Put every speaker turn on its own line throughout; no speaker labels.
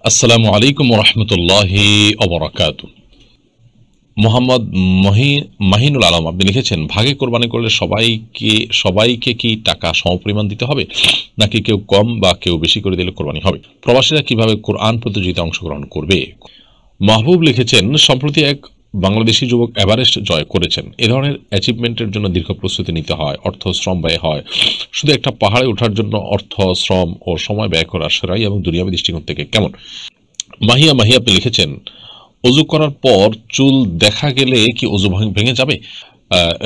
আসসালামু আলাইকুম রহমতুল্লাহি অবরাকাতু। মোহাম্মদ মাহিনুল আলম আপনি লিখেছেন, ভাগে কোরবানি করলে সবাইকে কি টাকা সমপরিমাণ দিতে হবে, নাকি কেউ কম বা কেউ বেশি করে দিলে কোরবানি হবে? প্রবাসীরা কিভাবে কোরআন প্রতিযোগিতায় অংশগ্রহণ করবে? মাহবুব লিখেছেন, সম্প্রতি এক বাংলাদেশি যুবক এভারেস্ট জয় করেছেন। এ ধরনের অ্যাচিভমেন্টের জন্য দীর্ঘ প্রস্তুতি নিতে হয়, অর্থ শ্রম ব্যয় হয়। শুধু একটা পাহাড়ে ওঠার জন্য অর্থ শ্রম ও সময় ব্যয় করা সেরাই এবং দুনিয়াবী দৃষ্টিকোণ থেকে কেমন? মাহিয়া আপনি লিখেছেন, অজু করার পর চুল দেখা গেলে কি অজু ভেঙে যাবে?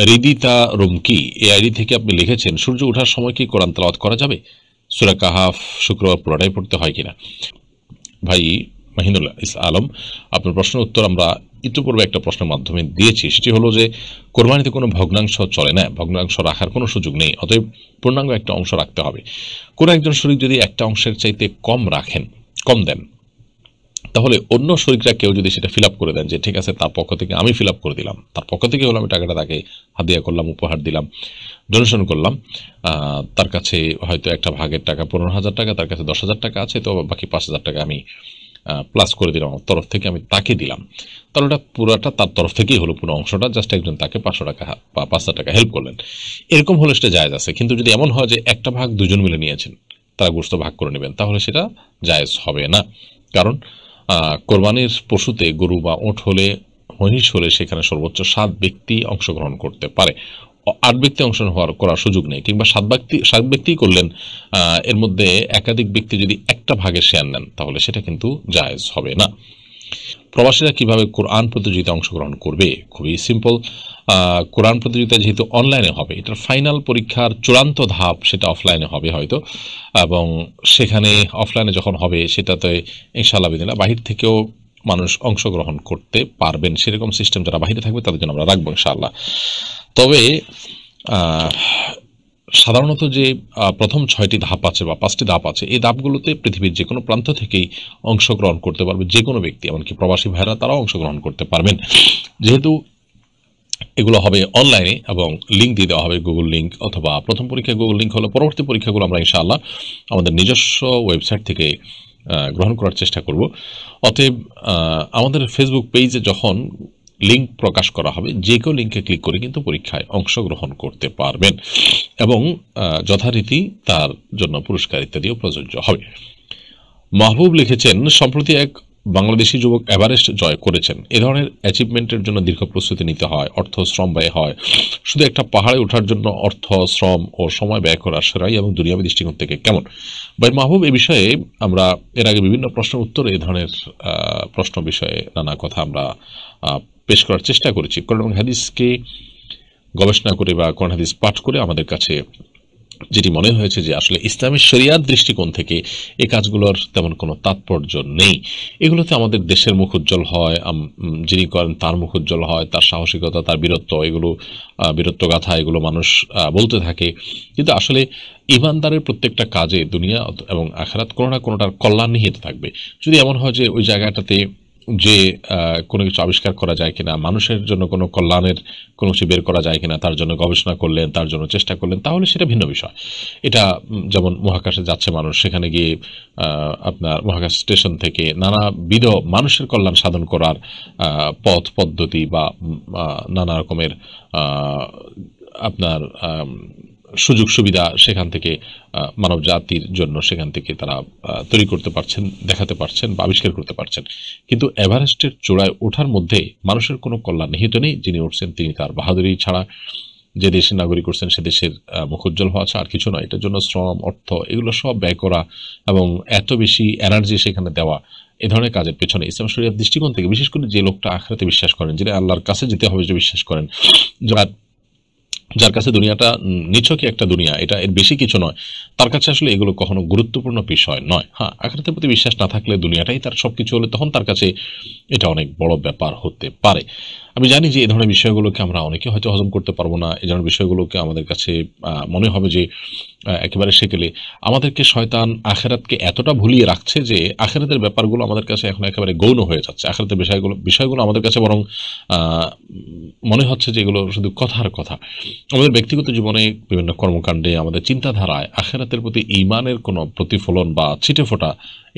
রিদিতা রুমকি এই আইডি থেকে আপনি লিখেছেন, সূর্য ওঠার সময় কি কোরআন তেলাওয়াত করা যাবে? সূরা কাহাফ শুক্রবার পুরোটাই পড়তে হয় কিনা? ভাই মাহিনুল আলম, আপনার প্রশ্নের উত্তর আমরা ইতিপূর্বে একটা প্রশ্নের মাধ্যমে দিয়েছি। সেটি হলো যে কোরবানিতে কোনো ভগ্নাংশ চলে না, ভগ্নাংশ রাখার কোনো সুযোগ নেই। অতএব পূর্ণাঙ্গ একটা অংশ রাখতে হবে। কোনো একজন শরীক যদি একটা অংশের চাইতে কম দেন, তাহলে অন্য শরীকরা কেউ যদি সেটা ফিল আপ করে দেন যে ঠিক আছে তার পক্ষ থেকে আমি ফিল আপ করে দিলাম, তার পক্ষ থেকে হলো আমি টাকাটা তাকে হাদিয়া করলাম, উপহার দিলাম, ডোনেশন করলাম, তার কাছে হয়তো একটা ভাগের টাকা 15,000 টাকা, তার কাছে 10,000 টাকা আছে, তো বাকি 5,000 টাকা আমি প্লাস করে দিলাম, আমার তরফ থেকে আমি তাকে দিলাম। তাহলে ওটা পুরোটা তার তরফ থেকেই হলো, পুরো অংশটা জাস্ট একজন তাকে 500 টাকা বা 5,000 টাকা হেল্প করলেন, এরকম হলে সেটা জায়েজ আছে। কিন্তু যদি এমন হয় যে একটা ভাগ দুজন মিলে নিয়েছেন, তারা গোশত ভাগ করে নেবেন, তাহলে সেটা জায়েজ হবে না। কারণ কোরবানির পশুতে গরু বা ওট হলে, মহিষ হলে সেখানে সর্বোচ্চ 7 ব্যক্তি অংশগ্রহণ করতে পারে। 8 ব্যক্তি অংশগ্রহণ করার সুযোগ নেই, কিংবা 7 ব্যক্তি করলেন, এর মধ্যে একাধিক ব্যক্তি যদি একটা ভাগের শেয়ার নেন, তাহলে সেটা কিন্তু জায়েজ হবে না। প্রবাসীরা কিভাবে কোরআন প্রতিযোগিতায় অংশগ্রহণ করবে? খুবই সিম্পল। কোরআন প্রতিযোগিতা যেহেতু অনলাইনে হবে, এটার ফাইনাল পরীক্ষার চূড়ান্ত ধাপ সেটা অফলাইনে হবে হয়তো, এবং সেখানে অফলাইনে যখন হবে সেটাতে ইনশাআল্লাহ বিদিনা বাহির থেকেও মানুষ অংশগ্রহণ করতে পারবেন। সেরকম সিস্টেম যারা বাহিরে থাকবে তাদের জন্য আমরা রাখবো ইনশাআল্লাহ। তবে সাধারণত যে প্রথম 6টি ধাপ আছে বা 5টি ধাপ আছে, এই ধাপগুলোতে পৃথিবীর যে কোনো প্রান্ত থেকেই অংশগ্রহণ করতে পারবে যে কোনো ব্যক্তি, এমনকি প্রবাসী ভাইরা তারাও অংশগ্রহণ করতে পারবেন। যেহেতু এগুলো হবে অনলাইনে এবং লিঙ্ক দিয়ে দেওয়া হবে, গুগল লিঙ্ক, অথবা প্রথম পরীক্ষা গুগল লিঙ্ক হলে পরবর্তী পরীক্ষাগুলো আমরা ইনশাআল্লাহ আমাদের নিজস্ব ওয়েবসাইট থেকে গ্রহণ করার চেষ্টা করব। অতএব আমাদের ফেসবুক পেজে যখন লিঙ্ক প্রকাশ করা হবে, যে কেউ লিঙ্কে ক্লিক করে কিন্তু পরীক্ষায় অংশগ্রহণ করতে পারবেন, এবং যথারীতি তার জন্য পুরস্কার ইত্যাদিও প্রযোজ্য হবে। মাহবুব লিখেছেন, সম্প্রতি এক বাংলাদেশি যুবক এভারেস্ট জয় করেছেন। এ ধরনের অ্যাচিভমেন্টের জন্য দীর্ঘ প্রস্তুতি নিতে হয়, অর্থ শ্রম ব্যয় হয়। শুধু একটা পাহাড়ে ওঠার জন্য অর্থ শ্রম ও সময় ব্যয় করা সেরাই এবং দুনিয়াবী দৃষ্টিকোণ থেকে কেমন? ভাই মাহবুব, এ বিষয়ে আমরা এর আগে বিভিন্ন প্রশ্নের উত্তরে এ ধরনের প্রশ্ন বিষয়ে নানা কথা আমরা পেশ করার চেষ্টা করেছি। কোরআন এবং হাদিসকে গবেষণা করে বা কোরআন হাদিস পাঠ করে আমাদের কাছে যেটি মনে হয়েছে যে আসলে ইসলামী শরিয়াত দৃষ্টিকোণ থেকে এই কাজগুলোর তেমন কোনো তাৎপর্য নেই। এগুলোতে আমাদের দেশের মুখ উজ্জ্বল হয়, যিনি করেন তার মুখ উজ্জ্বল হয়, তার সাহসিকতা, তার বীরত্ব, এগুলো বীরত্বগাথা এগুলো মানুষ বলতে থাকে। কিন্তু আসলে ইমানদারের প্রত্যেকটা কাজে দুনিয়া এবং আখিরাত কোনো না কোনোটার কল্যাণ নিহিত থাকবে। যদি এমন হয় যে ওই জায়গাটাতে যে কোনো কিছু আবিষ্কার করা যায় কিনা, মানুষের জন্য কোনো কল্যাণের কোনো কিছু বের করা যায় কিনা, তার জন্য গবেষণা করলেন, তার জন্য চেষ্টা করলেন, তাহলে সেটা ভিন্ন বিষয়। এটা যেমন মহাকাশে যাচ্ছে মানুষ, সেখানে গিয়ে আপনার মহাকাশ স্টেশন থেকে নানাবিধ মানুষের কল্যাণ সাধন করার পথ পদ্ধতি বা নানা রকমের আপনার সুযোগ সুবিধা সেখান থেকে মানব জাতির জন্য সেখান থেকে তারা তৈরি করতে পারছেন, দেখাতে পারছেন বা আবিষ্কার করতে পারছেন। কিন্তু এভারেস্টের চূড়ায় ওঠার মধ্যে মানুষের কোনো কল্যাণ নিহিত নেই। যিনি উঠছেন তিনি তার বাহাদুরি ছাড়া, যে দেশের নাগরিক করছেন সে দেশের মুখ উজ্জ্বল হওয়া ছাড়া আর কিছু নয়। এটার জন্য শ্রম, অর্থ এগুলো সব ব্যয় করা এবং এত বেশি এনার্জি সেখানে দেওয়া, এ ধরনের কাজের পেছনে ইসলাম শরিয়ার দৃষ্টিকোণ থেকে, বিশেষ করে যে লোকটা আখিরাতে বিশ্বাস করেন, যিনি আল্লাহর কাছে যেতে হবে যে বিশ্বাস করেন, যার কাছে দুনিয়াটা নিছকই একটা দুনিয়া, এটা এর বেশি কিছু নয়, তার কাছে আসলে এগুলো কখনো গুরুত্বপূর্ণ বিষয় নয়। হ্যাঁ, আখিরাতের প্রতি বিশ্বাস না থাকলে, দুনিয়াটাই তার সবকিছু হলে, তখন তার কাছে এটা অনেক বড় ব্যাপার হতে পারে। আমি জানি যে এই ধরনের বিষয়গুলোকে আমরা অনেকে হয়তো হজম করতে পারবো না। এই ধরনের বিষয়গুলোকে আমাদের কাছে মনে হবে যে একেবারে সেকেলে আমাদেরকে শয়তান আখিরাতকে এতটা ভুলিয়ে রাখছে যে আখিরাতের ব্যাপারগুলো আমাদের কাছে এখন একেবারে গৌণ হয়ে যাচ্ছে। আখিরাতের বিষয়গুলো আমাদের কাছে বরং মনে হচ্ছে যে এগুলো শুধু কথার কথা। আমাদের ব্যক্তিগত জীবনে, বিভিন্ন কর্মকাণ্ডে, আমাদের চিন্তাধারায় আখিরাতের প্রতি ঈমানের কোনো প্রতিফলন বা ছিটেফোঁটা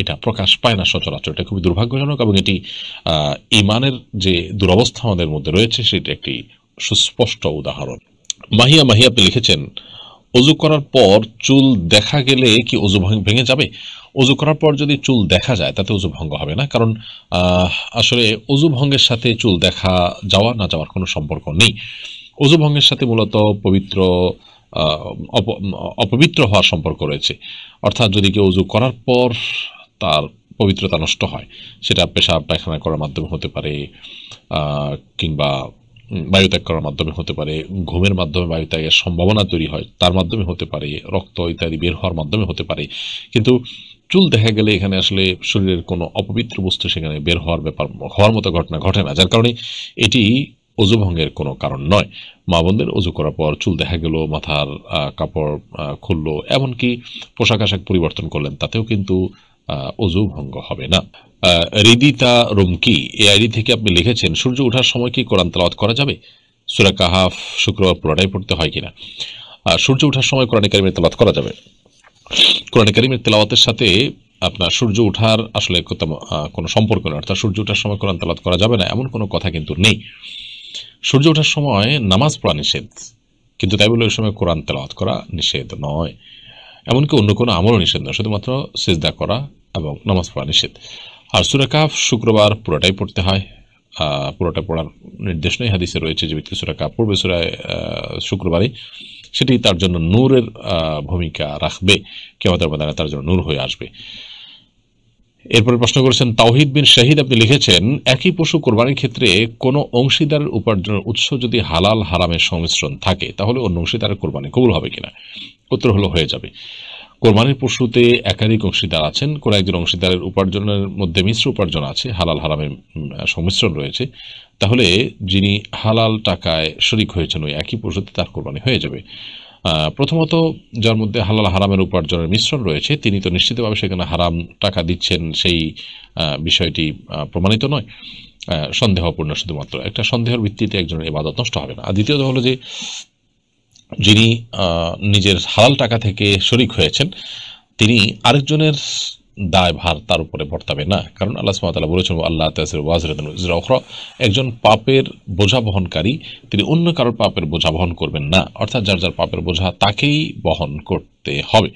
এটা প্রকাশ পায় না সচরাচর। এটা খুবই দুর্ভাগ্যজনক এবং এটি ইমানের যে দুরবস্থা আমাদের মধ্যে রয়েছে সেটি একটি সুস্পষ্ট উদাহরণ। মাহিয়া মাহিয়া আপনি লিখেছেন, অজু করার পর চুল দেখা গেলে কি অজু ভেঙে যাবে? অজু করার পর যদি চুল দেখা যায় তাতে অজু ভঙ্গ হবে না, কারণ আসলে অজু ভঙ্গের সাথে চুল দেখা যাওয়া না যাওয়ার কোনো সম্পর্ক নেই। অজু ভঙ্গের সাথে মূলত অপবিত্র হওয়ার সম্পর্ক রয়েছে। অর্থাৎ যদি কেউ অজু করার পর তার পবিত্রতা নষ্ট হয়, সেটা পেশাব পায়খানা করার মাধ্যমে হতে পারে, কিংবা বায়ুত্যাগ করার মাধ্যমে হতে পারে, ঘুমের মাধ্যমে বায়ুত্যাগের সম্ভাবনা তৈরি হয় তার মাধ্যমে হতে পারে, রক্ত ইত্যাদি বের হওয়ার মাধ্যমে হতে পারে। কিন্তু চুল দেখা গেলে এখানে আসলে শরীরের কোনো অপবিত্র বস্তু সেখানে বের হওয়ার মতো ঘটনা ঘটে না, যার কারণে এটি অজু ভঙ্গের কোনো কারণ নয়। মা বোনদের অজু করার পর চুল দেখা গেল, মাথার কাপড় খুললো, এমনকি পোশাক আশাক পরিবর্তন করলেন, তাতেও কিন্তু অজু ভঙ্গ হবে না। রিদিতা রুমকি এই আইডি থেকে আপনি লিখেছেন, সূর্য ওঠার সময় কি কোরআন তেলাওয়াত করা যাবে? সূরা কাহাফ শুক্রবার পুরোটাই পড়তে হয় কিনা? সূর্য ওঠার সময় কোরআন কারীমের তেলাওয়াত করা যাবে। কোরআন কারীমের তেলাওয়াতের সাথে আপনার সূর্য ওঠার আসলে কোনো সম্পর্ক নেই, অর্থাৎ সূর্য ওঠার সময় কোরআন তেলাওয়াত করা যাবে না এমন কোনো কথা কিন্তু নেই। সূর্য ওঠার সময় নামাজ পড়া নিষেধ, কিন্তু তাই বলে ওই সময় কোরআন তেলাওয়াত করা নিষেধ নয়। এমনকি অন্য কোনো আমলও নিষেধ নয়, শুধুমাত্র সিজদা করা এবং নামাজ পড়া নিষেধ। আর সূরা কাহফ শুক্রবার পুরোটাই পড়তে হয়, পুরোটা পড়ার নির্দেশ নেই। হাদিসে রয়েছে যে ব্যক্তি সূরা কাহফ পড়বে শুক্রবারে, সেটি তার জন্য নূরের ভূমিকা রাখবে, কিয়ামতের ময়দানে তার জন্য নূর হয়ে আসবে। এরপরে প্রশ্ন করেছেন তাওহিদ বিন শাহিদ, আপনি লিখেছেন, একই পশু কোরবানির ক্ষেত্রে কোনো অংশীদারের উপার্জনের উৎস যদি হালাল হারামের সংমিশ্রণ থাকে তাহলে অন্য অংশীদারের কোরবানি কবুল হবে কিনা? উত্তর হলো হয়ে যাবে। কোরবানির পশুতে একাধিক অংশীদার আছেন, কোনো একজন অংশীদারের উপার্জনের মধ্যে মিশ্র উপার্জন আছে, হালাল হারামের সংমিশ্রণ রয়েছে, তাহলে যিনি হালাল টাকায় শরিক হয়েছেন ওই একই পশুতে তার কোরবানি হয়ে যাবে। প্রথমত, যার মধ্যে হালাল হারামের উপার্জনের মিশ্রণ রয়েছে তিনি তো নিশ্চিতভাবে সেখানে হারাম টাকা দিচ্ছেন, সেই বিষয়টি প্রমাণিত নয়, সন্দেহপূর্ণ, শুধুমাত্র একটা সন্দেহের ভিত্তিতে একজনের ইবাদত নষ্ট হবে না। আর দ্বিতীয়ত হলো যে যিনি নিজের হালাল টাকা থেকে শরিক হয়েছেন তিনি আরেকজনের দায়ভার তার উপরে বর্তাবে না, কারণ আল্লাহ সুবহানাহু ওয়া তাআলা বলেছেন, আল্লাহ তাযিরু ওয়াজিরাতুন উযরা উখরা, একজন পাপের বোঝা বহনকারী তিনি অন্য কারোর পাপের বোঝা বহন করবেন না, অর্থাৎ যার যার পাপের বোঝা তাকেই বহন করতে হবে।